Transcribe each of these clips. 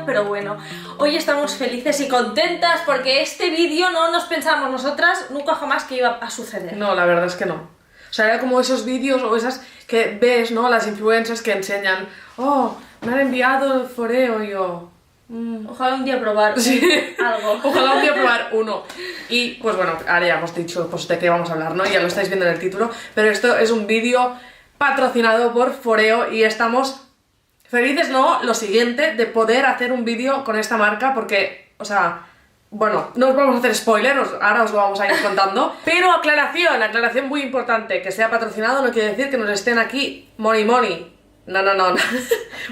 pero bueno. Hoy estamos felices y contentas porque este vídeo no nos pensamos nosotras nunca jamás que iba a suceder. No, la verdad es que no. O sea, era como esos vídeos o esas que ves, ¿no? Las influencers que enseñan, oh, me han enviado el foreo y yo... Ojalá un día probar algo. Ojalá un día probar uno. Y pues bueno, ahora ya hemos dicho pues, de qué vamos a hablar, ¿no? Ya lo estáis viendo en el título. Pero esto es un vídeo patrocinado por Foreo y estamos felices, ¿no? Lo siguiente, de poder hacer un vídeo con esta marca porque, o sea... Bueno, no os vamos a hacer spoilers, ahora os lo vamos a ir contando. Pero aclaración muy importante. Que sea patrocinado no quiere decir que nos estén aquí money. No.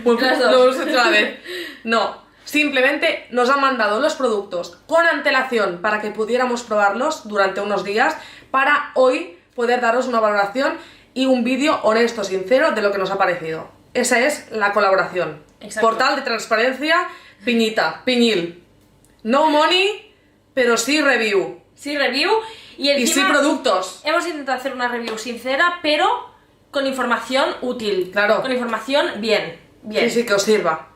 Bueno, lo hemos hecho una vez. No, simplemente nos han mandado los productos con antelación para que pudiéramos probarlos durante unos días para hoy poder daros una valoración y un vídeo honesto, sincero de lo que nos ha parecido. Esa es la colaboración. Exacto. Portal de transparencia, Piñil. No money, pero sí review. Sí review y encima sí productos. Hemos intentado hacer una review sincera, pero con información útil. Claro. Con información bien. Sí, que os sirva.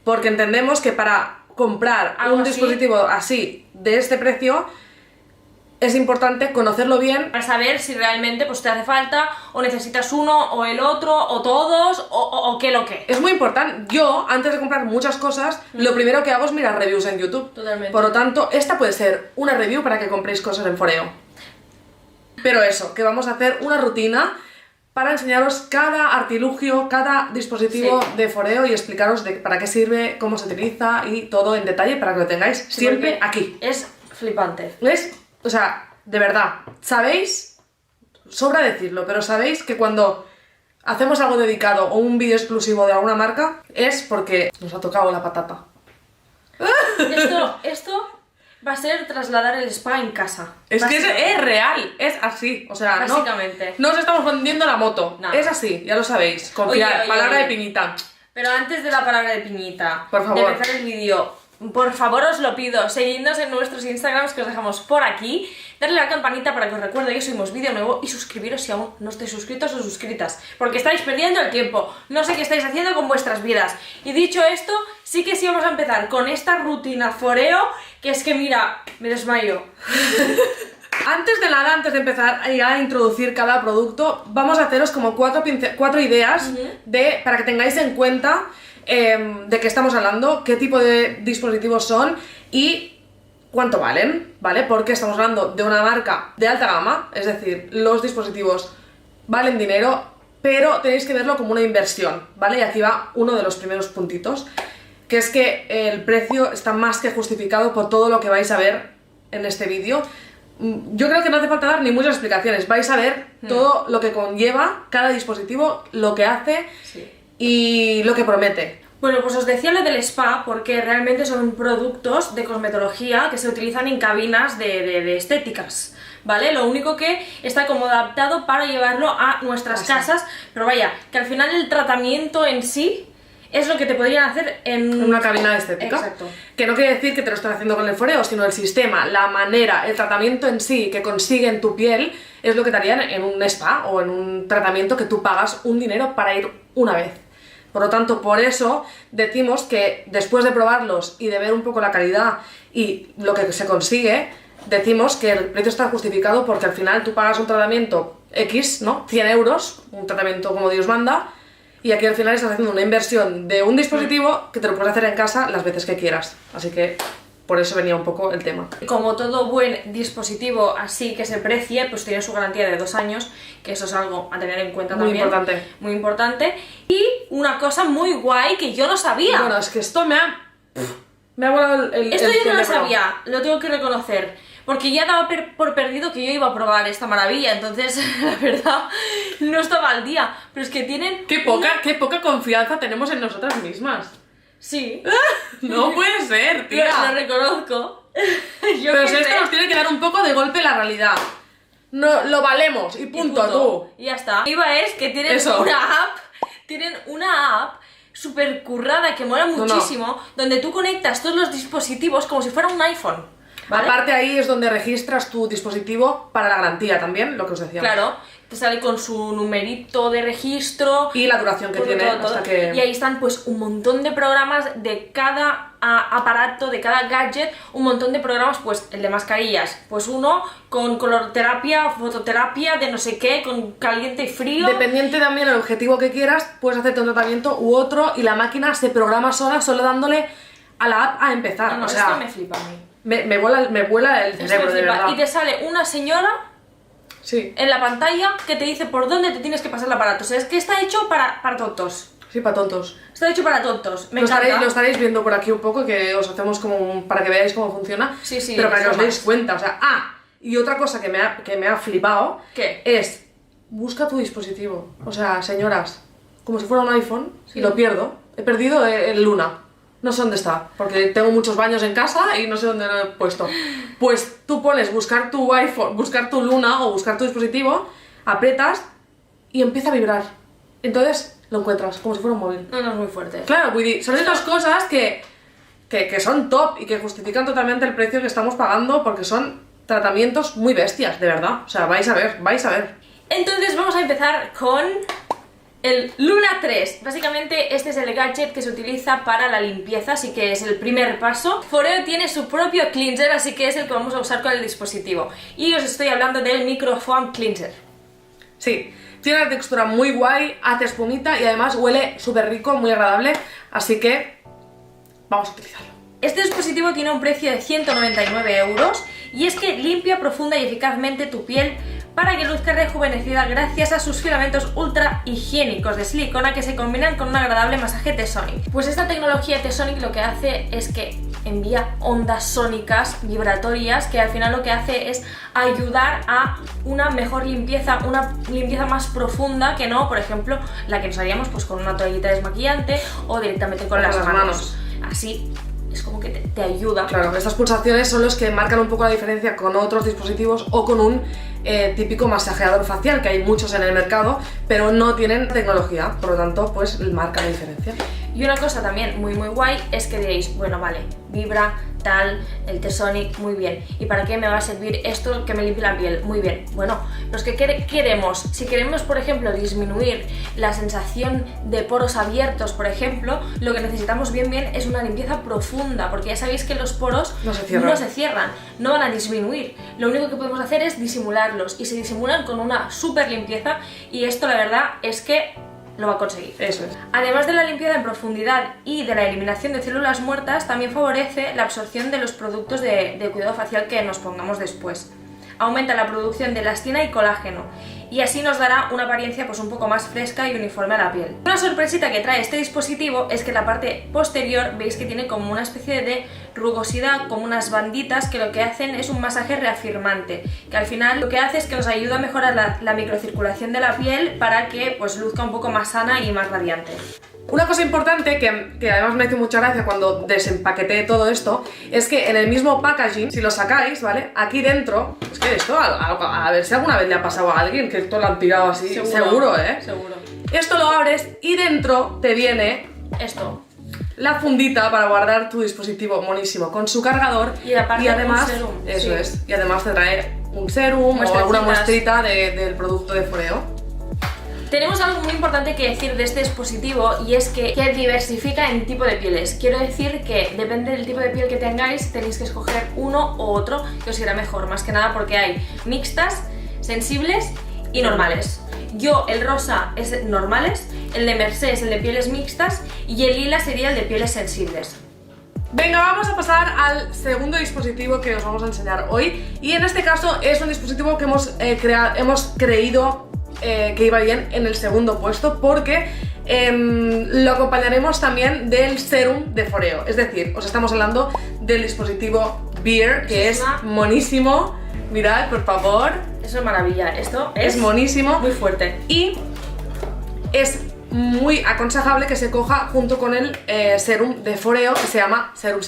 Porque entendemos que para comprar un dispositivo así, de este precio, es importante conocerlo bien. Para saber si realmente pues, te hace falta, o necesitas uno, o el otro, o todos, o qué lo que. Es muy importante. Yo, antes de comprar muchas cosas, lo primero que hago es mirar reviews en YouTube. Totalmente. Por lo tanto, esta puede ser una review para que compréis cosas en Foreo. Pero eso, que vamos a hacer una rutina para enseñaros cada artilugio, cada dispositivo de Foreo y explicaros para qué sirve, cómo se utiliza y todo en detalle para que lo tengáis siempre aquí. Es flipante. ¿Ves? O sea, de verdad, ¿sabéis? Sobra decirlo, pero ¿sabéis que cuando hacemos algo dedicado o un vídeo exclusivo de alguna marca es porque nos ha tocado la patata? Esto va a ser trasladar el spa en casa. Es que es real, es así. O sea, básicamente. No os estamos vendiendo la moto. No. Es así, ya lo sabéis. Confiar, palabra de Piñita. Pero antes de la palabra de Piñita, por favor, de empezar el vídeo, por favor os lo pido, seguidnos en nuestros Instagrams que os dejamos por aquí, darle a la campanita para que os recuerde que subimos vídeo nuevo y suscribiros si aún no estáis suscritos o suscritas, porque estáis perdiendo el tiempo, no sé qué estáis haciendo con vuestras vidas. Y dicho esto, sí que sí vamos a empezar con esta rutina Foreo, que es que mira, me desmayo. Antes de nada, antes de empezar a introducir cada producto, vamos a haceros como cuatro ideas para que tengáis en cuenta de qué estamos hablando, qué tipo de dispositivos son y cuánto valen, ¿vale? Porque estamos hablando de una marca de alta gama, es decir, los dispositivos valen dinero, pero tenéis que verlo como una inversión, ¿vale? Y aquí va uno de los primeros puntitos, que es que el precio está más que justificado por todo lo que vais a ver en este vídeo. Yo creo que no hace falta dar ni muchas explicaciones, vais a ver todo lo que conlleva cada dispositivo, lo que hace y lo que promete. Bueno, pues os decía lo del spa porque realmente son productos de cosmetología que se utilizan en cabinas de estéticas, ¿vale? Lo único que está como adaptado para llevarlo a nuestras casas, pero vaya, que al final el tratamiento en sí es lo que te podrían hacer en una cabina de estética. Exacto. Que no quiere decir que te lo estén haciendo con el Foreo, sino el sistema, la manera, el tratamiento en sí que consigue en tu piel es lo que te harían en un spa o en un tratamiento que tú pagas un dinero para ir una vez. Por lo tanto, por eso decimos que después de probarlos y de ver un poco la calidad y lo que se consigue, decimos que el precio está justificado porque al final tú pagas un tratamiento X, ¿no? 100 euros, un tratamiento como Dios manda, y aquí al final estás haciendo una inversión de un dispositivo que te lo puedes hacer en casa las veces que quieras. Así que por eso venía un poco el tema. Como todo buen dispositivo así que se precie, pues tiene su garantía de 2 años, que eso es algo a tener en cuenta también. Muy importante. Y una cosa muy guay que yo no sabía. Bueno, es que esto me ha volado el Esto yo no lo cerebro. sabía, lo tengo que reconocer. Porque ya daba por perdido que yo iba a probar esta maravilla, entonces la verdad no estaba al día. Pero es que tienen... Qué poca confianza tenemos en nosotras mismas. Sí. No puede ser, tía. Lo reconozco. Pero si esto nos tiene que dar un poco de golpe la realidad. No, lo valemos y punto, tú. Y ya está. Iba es que tienen una app súper currada que mola muchísimo, donde tú conectas todos los dispositivos como si fuera un iPhone. ¿vale? Aparte ahí es donde registras tu dispositivo para la garantía también, lo que os decía. Claro, te sale con su numerito de registro. Y la duración que todo, tiene todo. hasta que... Y ahí están pues un montón de programas de cada aparato, de cada gadget, un montón de programas, pues el de mascarillas, pues uno con coloroterapia, fototerapia, de no sé qué, con caliente y frío. Dependiente también del objetivo que quieras, puedes hacerte un tratamiento u otro y la máquina se programa sola, solo dándole a la app a empezar. No, o sea, esto me flipa a mí. me vuela el Esto cerebro, me de flipa. verdad. Y te sale una señora Sí, en la pantalla que te dice por dónde te tienes que pasar el aparato. O sea, es que está hecho para tontos. sí, para tontos. Está hecho para tontos. Me Lo encanta. estaréis viendo por aquí un poco, que os hacemos como para que veáis cómo funciona. Sí, sí, pero para que eso os deis más. cuenta, o sea, y otra cosa que me ha flipado ¿Qué? es, busca tu dispositivo. O sea, señoras, como si fuera un iPhone, Sí. y lo pierdo. He perdido el Luna. No sé dónde está, porque tengo muchos baños en casa y no sé dónde lo he puesto. Pues tú pones buscar tu iPhone, buscar tu Luna o buscar tu dispositivo, aprietas y empieza a vibrar. Entonces lo encuentras, como si fuera un móvil. No, es muy fuerte. Claro, son estas cosas que son top y que justifican totalmente el precio que estamos pagando, porque son tratamientos muy bestias, de verdad. O sea, vais a ver. Entonces vamos a empezar con el Luna 3. Básicamente este es el gadget que se utiliza para la limpieza, así que es el primer paso. Foreo tiene su propio cleanser, así que es el que vamos a usar con el dispositivo. Y os estoy hablando del Microfoam Cleanser. Sí, tiene una textura muy guay, hace espumita y además huele súper rico, muy agradable, así que vamos a utilizarlo. Este dispositivo tiene un precio de 199 euros y es que limpia profunda y eficazmente tu piel para que luzca rejuvenecida gracias a sus filamentos ultra higiénicos de silicona que se combinan con un agradable masaje T-Sonic. Pues esta tecnología T-Sonic lo que hace es que envía ondas sónicas vibratorias que al final lo que hace es ayudar a una mejor limpieza, una limpieza más profunda que no, por ejemplo, la que nos haríamos pues con una toallita desmaquillante o directamente con las manos. Así es como que te ayuda. Claro, estas pulsaciones son los que marcan un poco la diferencia con otros dispositivos o con un típico masajeador facial, que hay muchos en el mercado, pero no tienen tecnología, por lo tanto, pues marca la diferencia. Y una cosa también muy guay es que diréis, bueno, vale, vibra, tal, el T-Sonic, muy bien. ¿Y para qué me va a servir esto que me limpie la piel? Muy bien. Bueno, pues ¿qué queremos? Si queremos, por ejemplo, disminuir la sensación de poros abiertos, por ejemplo, lo que necesitamos bien es una limpieza profunda, porque ya sabéis que los poros no se cierran, no van a disminuir. Lo único que podemos hacer es disimularlos y se disimulan con una súper limpieza y esto la verdad es que lo va a conseguir. Eso es. Además de la limpieza en profundidad y de la eliminación de células muertas, también favorece la absorción de los productos de cuidado facial que nos pongamos después. Aumenta la producción de elastina y colágeno y así nos dará una apariencia pues un poco más fresca y uniforme a la piel. Una sorpresita que trae este dispositivo es que la parte posterior veis que tiene como una especie de rugosidad, como unas banditas que lo que hacen es un masaje reafirmante, que al final lo que hace es que nos ayuda a mejorar la microcirculación de la piel para que pues luzca un poco más sana y más radiante. Una cosa importante que además me hizo mucha gracia cuando desempaqueté todo esto es que en el mismo packaging, si lo sacáis, ¿vale? Aquí dentro, es que esto a ver si alguna vez le ha pasado a alguien que esto lo han tirado así, seguro, ¿eh? Seguro. Esto lo abres y dentro te viene Esto. la fundita para guardar tu dispositivo, monísimo, con su cargador Y aparte además, un serum. eso Sí. es, y además te trae un serum o alguna muestrita del producto de Foreo. Tenemos algo muy importante que decir de este dispositivo y es que diversifica en tipo de pieles. Quiero decir que depende del tipo de piel que tengáis, tenéis que escoger uno u otro que os irá mejor, más que nada porque hay mixtas, sensibles y normales. Yo, el rosa es normales, el de Mercé es el de pieles mixtas y el lila sería el de pieles sensibles. Venga, vamos a pasar al segundo dispositivo que os vamos a enseñar hoy y en este caso es un dispositivo que hemos creído que iba bien en el segundo puesto porque lo acompañaremos también del serum de Foreo, es decir, os estamos hablando del dispositivo Beer, que es monísimo, mirad por favor. Eso es maravilla, esto es monísimo, muy fuerte y es muy aconsejable que se coja junto con el serum de Foreo que se llama Serum.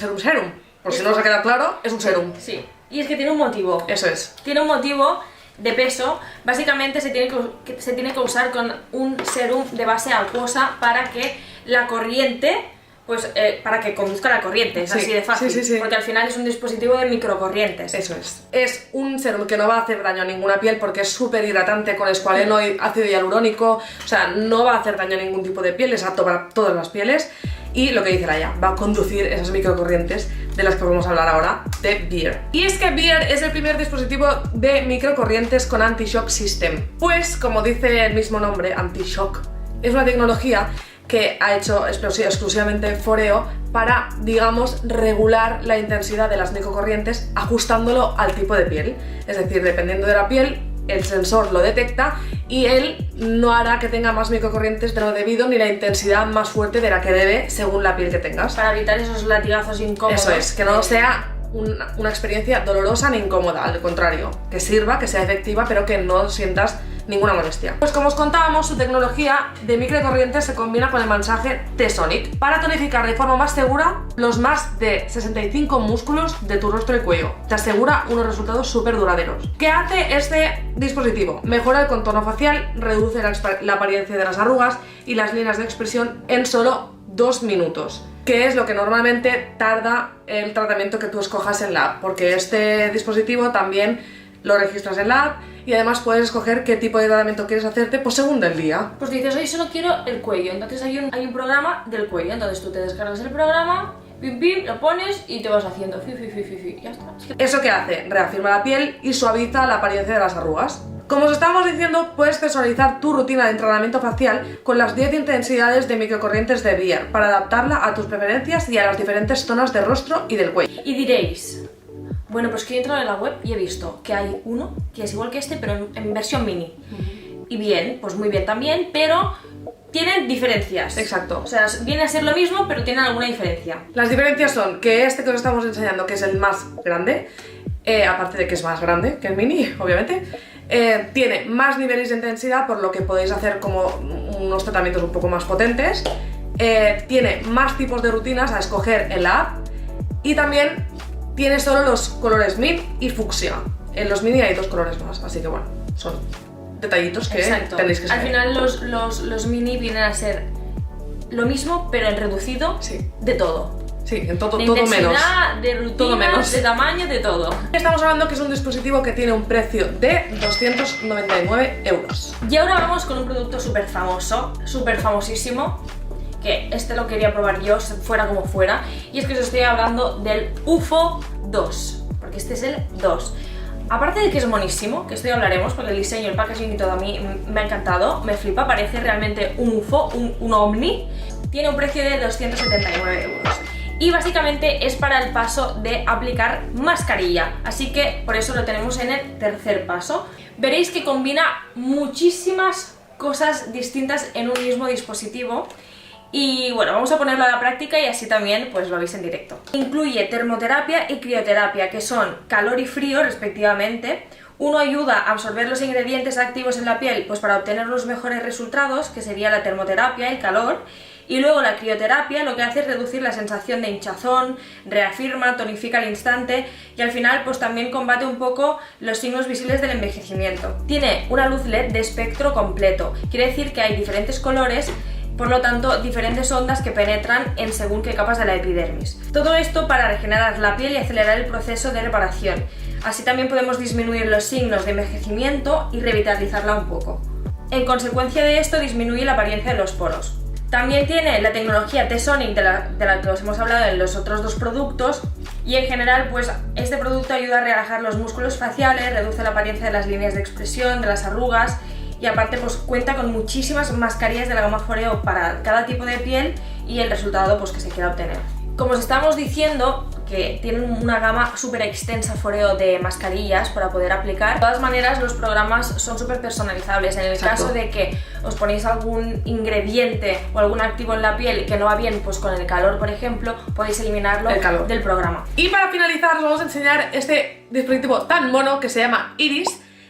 Por si no os ha quedado claro, es un serum. Sí, y es que tiene un motivo. Eso es. Tiene un motivo de peso. Básicamente se tiene que usar con un serum de base acuosa para que la corriente pues para que conduzca la corriente, es Sí, así de fácil, sí. porque al final es un dispositivo de microcorrientes. Eso es. Es un serum que no va a hacer daño a ninguna piel porque es súper hidratante con escualeno y ácido hialurónico, o sea, no va a hacer daño a ningún tipo de piel, es apto para todas las pieles. Y lo que dice Laia, va a conducir esas microcorrientes de las que vamos a hablar ahora, de Beer. Y es que Beer es el primer dispositivo de microcorrientes con Anti-Shock System. Pues, como dice el mismo nombre, Anti-Shock, es una tecnología que ha hecho exclusivamente Foreo para, digamos, regular la intensidad de las microcorrientes ajustándolo al tipo de piel. Es decir, dependiendo de la piel, el sensor lo detecta y él no hará que tenga más microcorrientes de lo debido ni la intensidad más fuerte de la que debe según la piel que tengas. Para evitar esos latigazos incómodos. Eso es, que no sea una experiencia dolorosa ni incómoda, al contrario, que sirva, que sea efectiva, pero que no sientas ninguna molestia. Pues como os contábamos, su tecnología de microcorrientes se combina con el masaje T-Sonic para tonificar de forma más segura los más de 65 músculos de tu rostro y cuello. Te asegura unos resultados súper duraderos. ¿Qué hace este dispositivo? Mejora el contorno facial, reduce la apariencia de las arrugas y las líneas de expresión en solo 2 minutos, que es lo que normalmente tarda el tratamiento que tú escojas en la app, porque este dispositivo también lo registras en la app y además puedes escoger qué tipo de tratamiento quieres hacerte pues según del día. Pues dices, hoy solo quiero el cuello, entonces hay un programa del cuello, entonces tú te descargas el programa, pim pim, lo pones y te vas haciendo ya está. ¿Eso qué hace? Reafirma la piel y suaviza la apariencia de las arrugas. Como os estábamos diciendo, puedes personalizar tu rutina de entrenamiento facial con las 10 intensidades de microcorrientes de Beer para adaptarla a tus preferencias y a las diferentes zonas de rostro y del cuello. Y diréis, bueno, pues que he entrado en la web y he visto que hay uno que es igual que este, pero en versión mini. Y bien, pues muy bien también, pero tienen diferencias. Exacto. O sea, viene a ser lo mismo, pero tienen alguna diferencia. Las diferencias son que este que os estamos enseñando, que es el más grande, aparte de que es más grande que el mini, obviamente, tiene más niveles de intensidad, por lo que podéis hacer como unos tratamientos un poco más potentes. Tiene más tipos de rutinas a escoger en la app y también tiene solo los colores mint y fucsia. En los mini hay 2 colores más, así que bueno, son detallitos que tenéis que saber. Al final los mini vienen a ser lo mismo, pero en reducido de todo. Sí, en todo, de todo menos. De rutina, todo menos. De tamaño, de todo. Estamos hablando que es un dispositivo que tiene un precio de 299 euros. Y ahora vamos con un producto súper famoso, súper famosísimo, que este lo quería probar yo, fuera como fuera, y es que os estoy hablando del UFO 2, porque este es el 2. Aparte de que es monísimo, que esto ya hablaremos, porque el diseño, el packaging y todo a mí me ha encantado, me flipa, parece realmente un UFO, un ovni. Tiene un precio de 279 euros. Y básicamente es para el paso de aplicar mascarilla, así que por eso lo tenemos en el tercer paso. Veréis que combina muchísimas cosas distintas en un mismo dispositivo. Y bueno, vamos a ponerlo a la práctica y así también pues lo veis en directo. Incluye termoterapia y crioterapia, que son calor y frío respectivamente. Uno ayuda a absorber los ingredientes activos en la piel pues para obtener los mejores resultados, que sería la termoterapia, el calor. Y luego la crioterapia lo que hace es reducir la sensación de hinchazón, reafirma, tonifica al instante y al final pues también combate un poco los signos visibles del envejecimiento. Tiene una luz LED de espectro completo, quiere decir que hay diferentes colores, por lo tanto diferentes ondas que penetran en según qué capas de la epidermis. Todo esto para regenerar la piel y acelerar el proceso de reparación. Así también podemos disminuir los signos de envejecimiento y revitalizarla un poco. En consecuencia de esto disminuye la apariencia de los poros. También tiene la tecnología T-Sonic de la que os hemos hablado en los otros 2 productos y en general pues este producto ayuda a relajar los músculos faciales, reduce la apariencia de las líneas de expresión, de las arrugas y aparte pues cuenta con muchísimas mascarillas de la gama Foreo para cada tipo de piel y el resultado pues que se quiera obtener. Como os estábamos diciendo, que tienen una gama súper extensa Foreo de mascarillas para poder aplicar. De todas maneras, los programas son súper personalizables. En el caso de que os ponéis algún ingrediente o algún activo en la piel que no va bien, pues con el calor, por ejemplo, podéis eliminarlo del programa. Y para finalizar, os vamos a enseñar este dispositivo tan mono que se llama Iris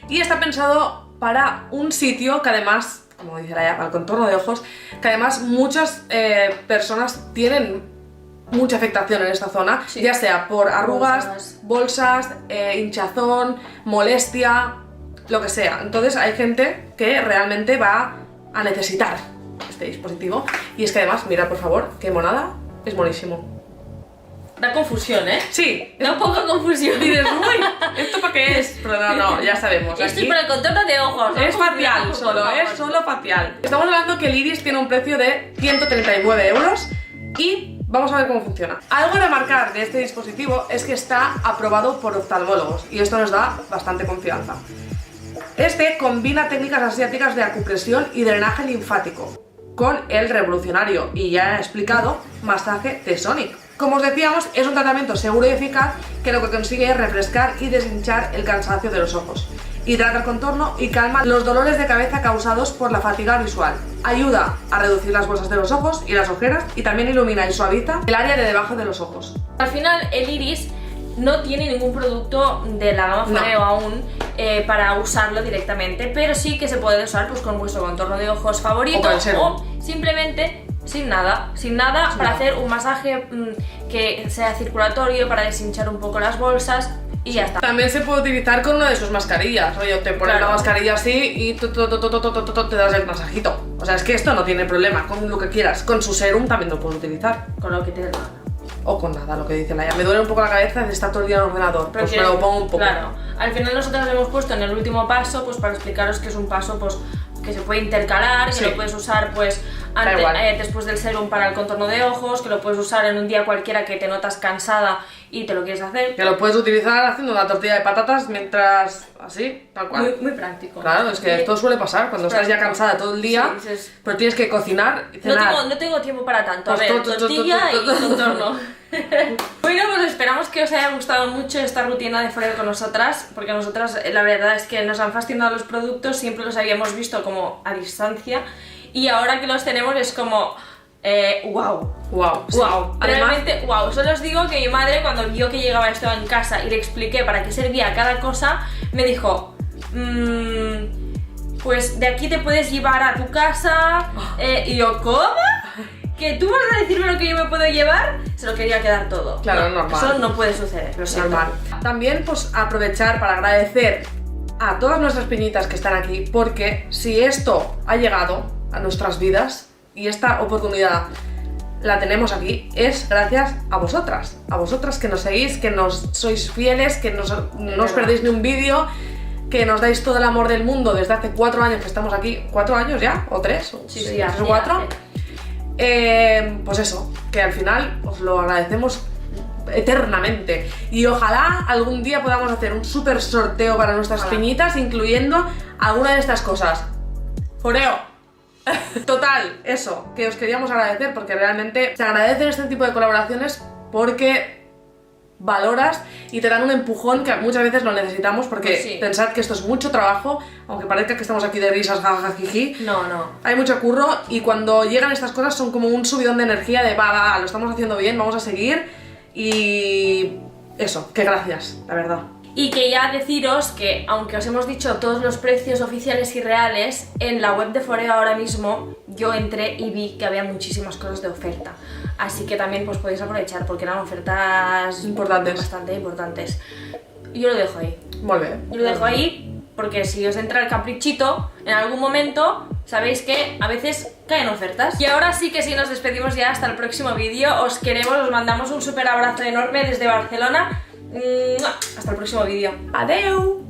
y está pensado para un sitio que además, como dice Laia, para el contorno de ojos, que además muchas personas tienen mucha afectación en esta zona, ya sea por arrugas, bolsas, hinchazón, molestia, lo que sea. Entonces hay gente que realmente va a necesitar este dispositivo. Y es que además, mirad por favor, qué monada, Es buenísimo. Da confusión, ¿eh? Sí. Da un poco de confusión. Dices, uy, ¿esto para qué es? Pero no, ya sabemos. Esto es Aquí para el contorno de ojos. es facial solo, es solo facial. Estamos hablando que el iris tiene un precio de 139 euros y vamos a ver cómo funciona. Algo a remarcar de este dispositivo es que está aprobado por oftalmólogos y esto nos da bastante confianza. Este combina técnicas asiáticas de acupresión y drenaje linfático con el revolucionario y ya he explicado masaje T-Sonic. Como os decíamos, es un tratamiento seguro y eficaz que lo que consigue es refrescar y deshinchar el cansancio de los ojos. Hidrata el contorno y calma los dolores de cabeza causados por la fatiga visual. Ayuda a reducir las bolsas de los ojos y las ojeras y también ilumina y suaviza el área de debajo de los ojos. Al final, el iris no tiene ningún producto de la gama Foreo aún para usarlo directamente, pero sí que se puede usar pues, con vuestro contorno de ojos favorito o simplemente sin nada para hacer un masaje que sea circulatorio, para deshinchar un poco las bolsas y ya está. También se puede utilizar con una de sus mascarillas, oye, te pones la mascarilla así y te das el masajito. O sea, es que esto no tiene problema, con lo que quieras. Con su serum también lo puedes utilizar. Con lo que te dé la gana. O con nada, lo que dice Laia. Me duele un poco la cabeza de estar todo el día en el ordenador, pero pues me lo pongo un poco. Claro, al final nosotros lo hemos puesto en el último paso pues para explicaros que es un paso pues que se puede intercalar, que lo puedes usar pues después del serum para el contorno de ojos, que lo puedes usar en un día cualquiera que te notas cansada y te lo quieres hacer. Que lo puedes utilizar haciendo una tortilla de patatas mientras así, tal cual. Muy práctico. Claro, es que esto suele pasar cuando estás ya cansada todo el día, pero tienes que cocinar y cenar. No tengo tiempo para tanto, pues a ver, tortilla y contorno. Bueno, pues esperamos que os haya gustado mucho esta rutina de Foreo con nosotras, porque nosotras la verdad es que nos han fascinado los productos, siempre los habíamos visto como a distancia y ahora que los tenemos es como wow. Sí. Realmente wow. Solo os digo que mi madre cuando vio que llegaba esto en casa y le expliqué para qué servía cada cosa, me dijo pues de aquí te puedes llevar a tu casa y yo, ¿cómo? ¿Que tú vas a decirme lo que yo me puedo llevar? Se lo quería quedar todo. Claro, normal. Eso no puede suceder, lo siento. Normal. También pues aprovechar para agradecer a todas nuestras piñitas que están aquí, porque si esto ha llegado a nuestras vidas y esta oportunidad la tenemos aquí, es gracias a vosotras que nos seguís, que nos sois fieles, que no os perdéis ni un vídeo, que nos dais todo el amor del mundo desde hace 4 años que estamos aquí. ¿4 años ya? ¿O 3? Sí, 3 o 4. Pues eso, que al final os lo agradecemos eternamente y ojalá algún día podamos hacer un súper sorteo para nuestras piñitas incluyendo alguna de estas cosas. Foreo. Total, eso, que os queríamos agradecer porque realmente se agradecen este tipo de colaboraciones porque valoras y te dan un empujón que muchas veces lo necesitamos porque pensad que esto es mucho trabajo, aunque parezca que estamos aquí de risas, jajajiji. No. Hay mucho curro y cuando llegan estas cosas son como un subidón de energía de va, lo estamos haciendo bien, vamos a seguir y eso, que gracias, la verdad. Y que ya deciros que, aunque os hemos dicho todos los precios oficiales y reales, en la web de Foreo ahora mismo yo entré y vi que había muchísimas cosas de oferta. Así que también pues podéis aprovechar porque eran ofertas bastante importantes. Yo lo dejo ahí. Muy bien. Yo lo dejo ahí porque si os entra el caprichito en algún momento, sabéis que a veces caen ofertas. Y ahora sí que sí, nos despedimos ya hasta el próximo vídeo. Os queremos, os mandamos un súper abrazo enorme desde Barcelona. Hasta el próximo vídeo. Adeu.